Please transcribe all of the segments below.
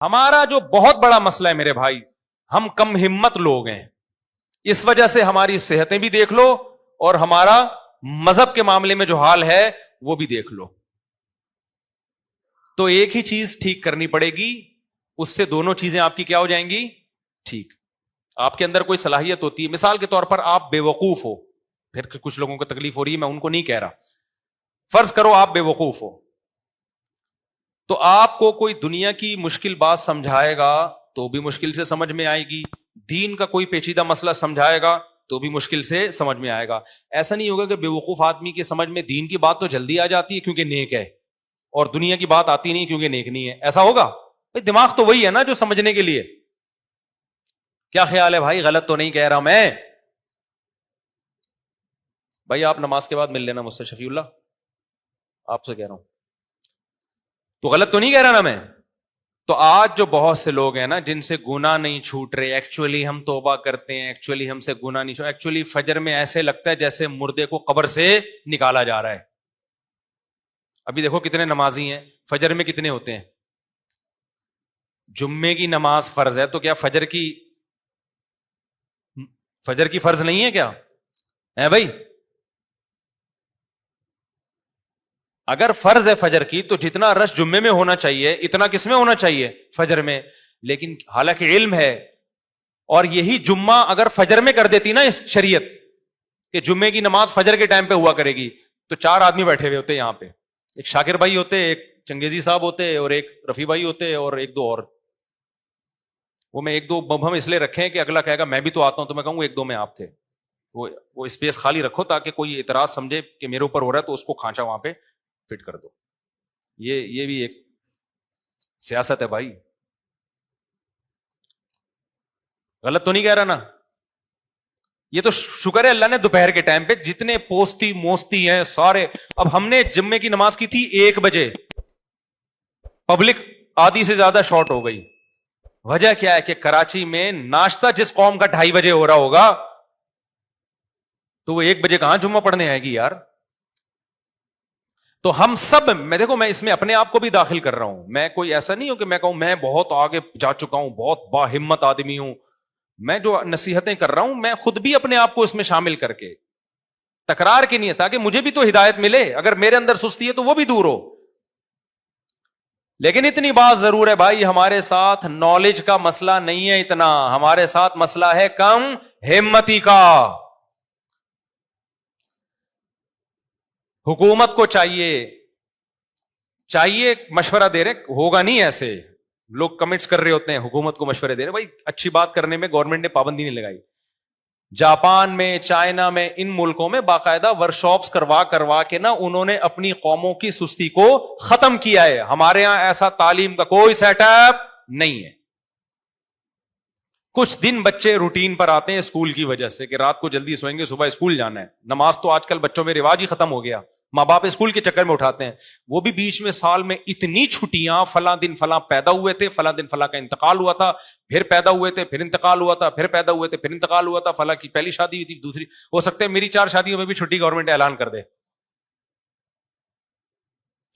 ہمارا جو بہت بڑا مسئلہ ہے میرے بھائی، ہم کم ہمت لوگ ہیں. اس وجہ سے ہماری صحتیں بھی دیکھ لو اور ہمارا مذہب کے معاملے میں جو حال ہے وہ بھی دیکھ لو. تو ایک ہی چیز ٹھیک کرنی پڑے گی، اس سے دونوں چیزیں آپ کی کیا ہو جائیں گی؟ ٹھیک. آپ کے اندر کوئی صلاحیت ہوتی ہے، مثال کے طور پر آپ بے وقوف ہو، پھر کچھ لوگوں کو تکلیف ہو رہی ہے، میں ان کو نہیں کہہ رہا. فرض کرو آپ بے وقوف ہو، تو آپ کو کوئی دنیا کی مشکل بات سمجھائے گا تو بھی مشکل سے سمجھ میں آئے گی، دین کا کوئی پیچیدہ مسئلہ سمجھائے گا تو بھی مشکل سے سمجھ میں آئے گا. ایسا نہیں ہوگا کہ بے وقوف آدمی کی سمجھ میں دین کی بات تو جلدی آ جاتی ہے کیونکہ نیک ہے، اور دنیا کی بات آتی نہیں کیونکہ نیک نہیں ہے. ایسا ہوگا؟ بھائی دماغ تو وہی ہے نا جو سمجھنے کے لیے. کیا خیال ہے بھائی؟ غلط تو نہیں کہہ رہا میں؟ بھائی آپ نماز کے بعد مل لینا مجھ سے، شفیع اللہ آپ سے کہہ رہا ہوں، تو غلط تو نہیں کہہ رہا نا میں؟ تو آج جو بہت سے لوگ ہیں نا جن سے گناہ نہیں چھوٹ رہے، ایکچولی ہم توبہ کرتے ہیں، ایکچولی ہم سے گناہ نہیں چھوٹ، ایکچولی فجر میں ایسے لگتا ہے جیسے مردے کو قبر سے نکالا جا رہا ہے. ابھی دیکھو کتنے نمازی ہیں، فجر میں کتنے ہوتے ہیں؟ جمعے کی نماز فرض ہے تو کیا فجر کی فرض نہیں ہے کیا ہے بھائی؟ اگر فرض ہے فجر کی تو جتنا رش جمعے میں ہونا چاہیے اتنا کس میں ہونا چاہیے؟ فجر میں. لیکن حالانکہ علم ہے، اور یہی جمعہ اگر فجر میں کر دیتی نا اس شریعت کہ جمعے کی نماز فجر کے ٹائم پہ ہوا کرے گی، تو 4 آدمی بیٹھے ہوئے ہوتے یہاں پہ، ایک شاکر بھائی ہوتے، ایک چنگیزی صاحب ہوتے، اور ایک رفیع بھائی ہوتے، اور ایک دو اور. وہ میں ایک دو مبہم اس لیے رکھے کہ اگلا کہے گا میں بھی تو آتا ہوں، تو میں کہوں ایک دو میں آپ تھے. وہ اسپیس خالی رکھو تاکہ کوئی اعتراض سمجھے کہ میرے اوپر ہو رہا ہے تو اس کو کھانچا وہاں پہ فٹ کر دو. یہ بھی ایک سیاست ہے بھائی. غلط تو نہیں کہہ رہا نا؟ یہ تو شکر ہے اللہ نے دوپہر کے ٹائم پہ جتنے پوستی موستی ہیں سارے. اب ہم نے جمعے کی نماز کی تھی 1 بجے، پبلک آدھی سے زیادہ شارٹ ہو گئی. وجہ کیا ہے کہ کراچی میں ناشتہ جس قوم کا 2:30 بجے ہو رہا ہوگا تو وہ 1 بجے کہاں جمعہ پڑھنے آئے گی یار. تو ہم سب، میں دیکھو میں اس میں اپنے آپ کو بھی داخل کر رہا ہوں، میں کوئی ایسا نہیں ہوں کہ میں کہوں میں بہت آگے جا چکا ہوں، بہت باہمت آدمی ہوں. میں جو نصیحتیں کر رہا ہوں میں خود بھی اپنے آپ کو اس میں شامل کر کے تکرار کی نہیں ہے، تاکہ مجھے بھی تو ہدایت ملے. اگر میرے اندر سستی ہے تو وہ بھی دور ہو. لیکن اتنی بات ضرور ہے بھائی، ہمارے ساتھ نالج کا مسئلہ نہیں ہے اتنا، ہمارے ساتھ مسئلہ ہے کم ہمتی کا. حکومت کو چاہیے مشورہ دے رہے، ہوگا نہیں ایسے لوگ کمنٹس کر رہے ہوتے ہیں حکومت کو مشورے دے رہے. بھائی اچھی بات کرنے میں گورنمنٹ نے پابندی نہیں لگائی. جاپان میں، چائنا میں، ان ملکوں میں باقاعدہ ورکشاپس کروا کے نا انہوں نے اپنی قوموں کی سستی کو ختم کیا ہے. ہمارے ہاں ایسا تعلیم کا کوئی سیٹ اپ نہیں ہے. کچھ دن بچے روٹین پر آتے ہیں اسکول کی وجہ سے کہ رات کو جلدی سوئیں گے، صبح اسکول جانا ہے. نماز تو آج کل بچوں میں رواج ہی ختم ہو گیا، ماں باپ اسکول کے چکر میں اٹھاتے ہیں. وہ بھی بیچ میں سال میں اتنی چھٹیاں، فلاں دن فلاں پیدا ہوئے تھے، فلاں دن فلاں کا انتقال ہوا تھا، پھر پیدا ہوئے تھے، پھر انتقال ہوا تھا، پھر پیدا ہوئے تھے، پھر انتقال ہوا تھا، فلاں کی پہلی شادی ہوئی تھی، دوسری. ہو سکتا ہے میری 4 شادیوں میں بھی چھٹی گورنمنٹ اعلان کر دے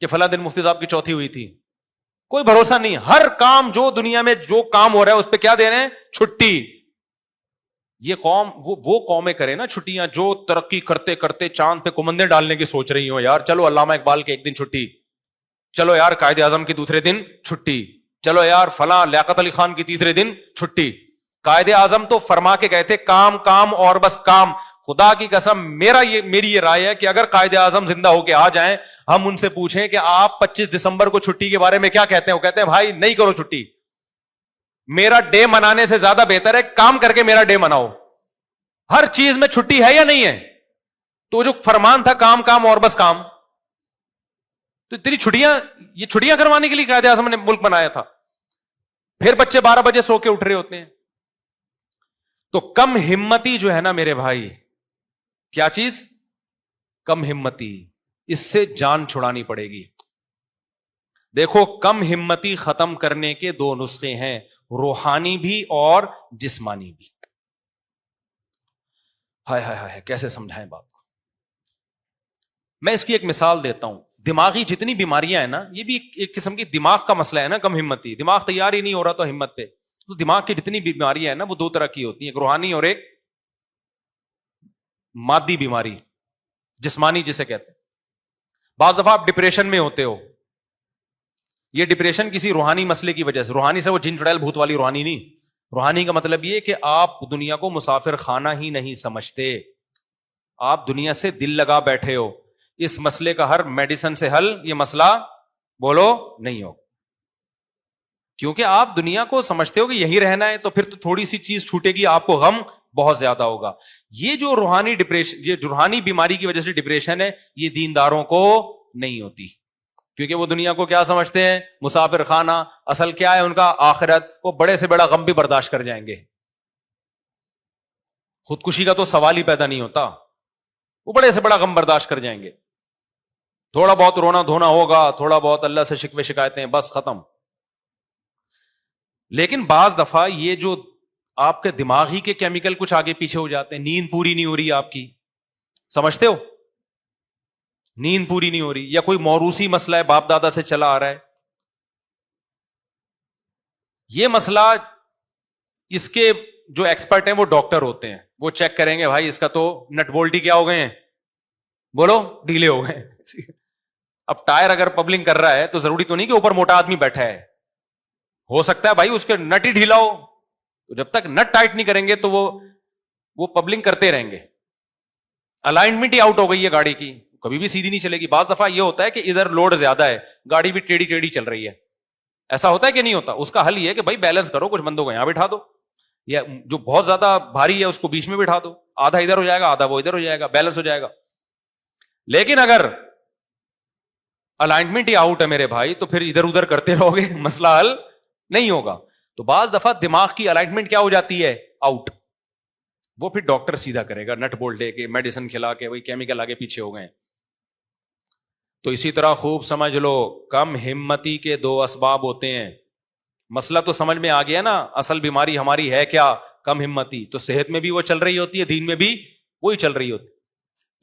کہ فلاں دن مفتی صاحب کی چوتھی ہوئی تھی. کوئی بھروسہ نہیں. ہر کام جو دنیا میں جو کام ہو رہا ہے اس پہ کیا دے رہے ہیں؟ چھٹی. یہ قوم وہ قومیں کرے نا چھٹیاں جو ترقی کرتے کرتے چاند پہ کمندیں ڈالنے کی سوچ رہی ہوں. یار چلو علامہ اقبال کے 1 دن چھٹی، چلو یار قائد اعظم کی دوسرے دن چھٹی، چلو یار فلاں لیاقت علی خان کی تیسرے دن چھٹی. قائد اعظم تو فرما کے گئے تھے کام کام اور بس کام. خدا کی قسم میری یہ رائے ہے کہ اگر قائد اعظم زندہ ہو کے آ جائیں، ہم ان سے پوچھیں کہ آپ 25 دسمبر کو چھٹی کے بارے میں کیا کہتے ہیں، وہ کہتے ہیں بھائی نہیں کرو چھٹی، میرا ڈے منانے سے زیادہ بہتر ہے کام کر کے میرا ڈے مناؤ. ہر چیز میں چھٹی ہے یا نہیں ہے؟ تو جو فرمان تھا کام کام اور بس کام، تو اتنی چھٹیاں کروانے کے لیے قائد اعظم نے ملک بنایا تھا. پھر بچے 12 بجے سو کے اٹھ رہے ہوتے ہیں. تو کم ہمتی جو ہے نا میرے بھائی، کیا چیز؟ کم ہمتی. اس سے جان چھڑانی پڑے گی. دیکھو کم ہمتی ختم کرنے کے 2 نسخے ہیں، روحانی بھی اور جسمانی بھی. ہائے ہائے ہائے کیسے سمجھائیں بات کو. میں اس کی ایک مثال دیتا ہوں. دماغی جتنی بیماریاں ہیں نا یہ بھی ایک قسم کی دماغ کا مسئلہ ہے نا, کم ہمتی. دماغ تیار ہی نہیں ہو رہا تو ہمت پہ. تو دماغ کی جتنی بیماریاں ہیں نا وہ دو طرح کی ہوتی ہیں, ایک روحانی اور ایک مادی بیماری, جسمانی جسے کہتے ہیں. بعض دفعہ آپ ڈپریشن میں ہوتے ہو, یہ ڈپریشن کسی روحانی مسئلے کی وجہ سے. روحانی سے وہ جن چڑیل بھوت والی روحانی نہیں. روحانی کا مطلب یہ کہ آپ دنیا کو مسافر خانہ ہی نہیں سمجھتے, آپ دنیا سے دل لگا بیٹھے ہو. اس مسئلے کا ہر میڈیسن سے حل یہ مسئلہ بولو نہیں ہو, کیونکہ آپ دنیا کو سمجھتے ہو کہ یہی رہنا ہے, تو پھر تو تھوڑی سی چیز چھوٹے گی آپ کو غم بہت زیادہ ہوگا. یہ جو روحانی ڈپریشن, یہ روحانی بیماری کی وجہ سے ڈپریشن ہے, یہ دینداروں کو نہیں ہوتی, کیونکہ وہ دنیا کو کیا سمجھتے ہیں, مسافر خانہ. اصل کیا ہے ان کا, آخرت. وہ بڑے سے بڑا غم بھی برداشت کر جائیں گے, خودکشی کا تو سوال ہی پیدا نہیں ہوتا, وہ بڑے سے بڑا غم برداشت کر جائیں گے. تھوڑا بہت رونا دھونا ہوگا, تھوڑا بہت اللہ سے شکوے شکایتیں, بس ختم. لیکن بعض دفعہ یہ جو آپ کے دماغی کے کیمیکل کچھ آگے پیچھے ہو جاتے ہیں, نیند پوری نہیں ہو رہی آپ کی, سمجھتے ہو, نیند پوری نہیں ہو رہی, یا کوئی موروثی مسئلہ ہے باپ دادا سے چلا آ رہا ہے. یہ مسئلہ اس کے جو ایکسپرٹ ہیں وہ ڈاکٹر ہوتے ہیں, وہ چیک کریں گے بھائی اس کا تو نٹ بولٹی کیا ہو گئے ہیں, بولو ڈھیلے ہو گئے. اب ٹائر اگر پبلنگ کر رہا ہے تو ضروری تو نہیں کہ اوپر موٹا آدمی بیٹھا ہے, ہو سکتا ہے بھائی اس کے نٹ ہی ڈھیلا ہو. تو جب تک نٹ ٹائٹ نہیں کریں گے تو وہ پبلنگ کرتے رہیں گے. الائنمنٹ ہی آؤٹ ہو گئی ہے گاڑی کی, کبھی بھی سیدھی نہیں چلے گی. بعض دفعہ یہ ہوتا ہے کہ ادھر لوڈ زیادہ ہے, گاڑی بھی ٹیڑھی ٹیڑھی چل رہی ہے. ایسا ہوتا ہے کہ نہیں ہوتا؟ اس کا حل یہ ہے کہ بھائی بیلنس کرو, کچھ بندوں کو یہاں بٹھا دو, یا جو بہت زیادہ بھاری ہے اس کو بیچ میں بٹھا دو, آدھا ادھر ہو جائے گا آدھا وہ ادھر ہو جائے گا, بیلنس ہو جائے گا. لیکن اگر الائنمنٹ ہی آؤٹ ہے میرے بھائی, تو پھر ادھر ادھر کرتے رہو گے, مسئلہ حل نہیں ہوگا. تو بعض دفعہ دماغ کی الائنمنٹ کیا ہو جاتی ہے, آؤٹ. وہ پھر ڈاکٹر سیدھا کرے گا, نٹ بولٹ دے کے, میڈیسن کھلا کے, وہی کیمیکل آگے پیچھے ہو گئے. تو اسی طرح خوب سمجھ لو, کم ہمتی کے دو اسباب ہوتے ہیں. مسئلہ تو سمجھ میں آ گیا نا, اصل بیماری ہماری ہے کیا, کم ہمتی. تو صحت میں بھی وہ چل رہی ہوتی ہے, دین میں بھی وہی چل رہی ہوتی.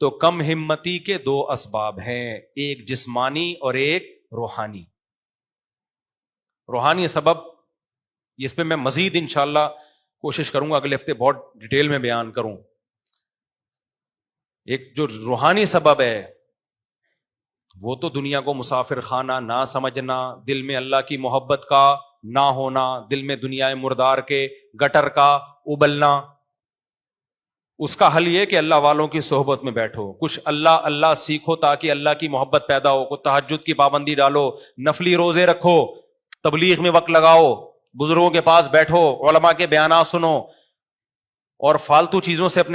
تو کم ہمتی کے دو اسباب ہیں, ایک جسمانی اور ایک روحانی. روحانی سبب اس پہ میں مزید انشاءاللہ کوشش کروں گا اگلے ہفتے بہت ڈیٹیل میں بیان کروں. ایک جو روحانی سبب ہے وہ تو دنیا کو مسافر خانہ نہ سمجھنا, دل میں اللہ کی محبت کا نہ ہونا, دل میں دنیا مردار کے گٹر کا ابلنا. اس کا حل یہ کہ اللہ والوں کی صحبت میں بیٹھو, کچھ اللہ اللہ سیکھو تاکہ اللہ کی محبت پیدا ہو. کو تہجد کی پابندی ڈالو, نفلی روزے رکھو, تبلیغ میں وقت لگاؤ, بزرگوں کے پاس بیٹھو, علماء کے بیانات سنو, اور فالتو چیزوں سے اپنے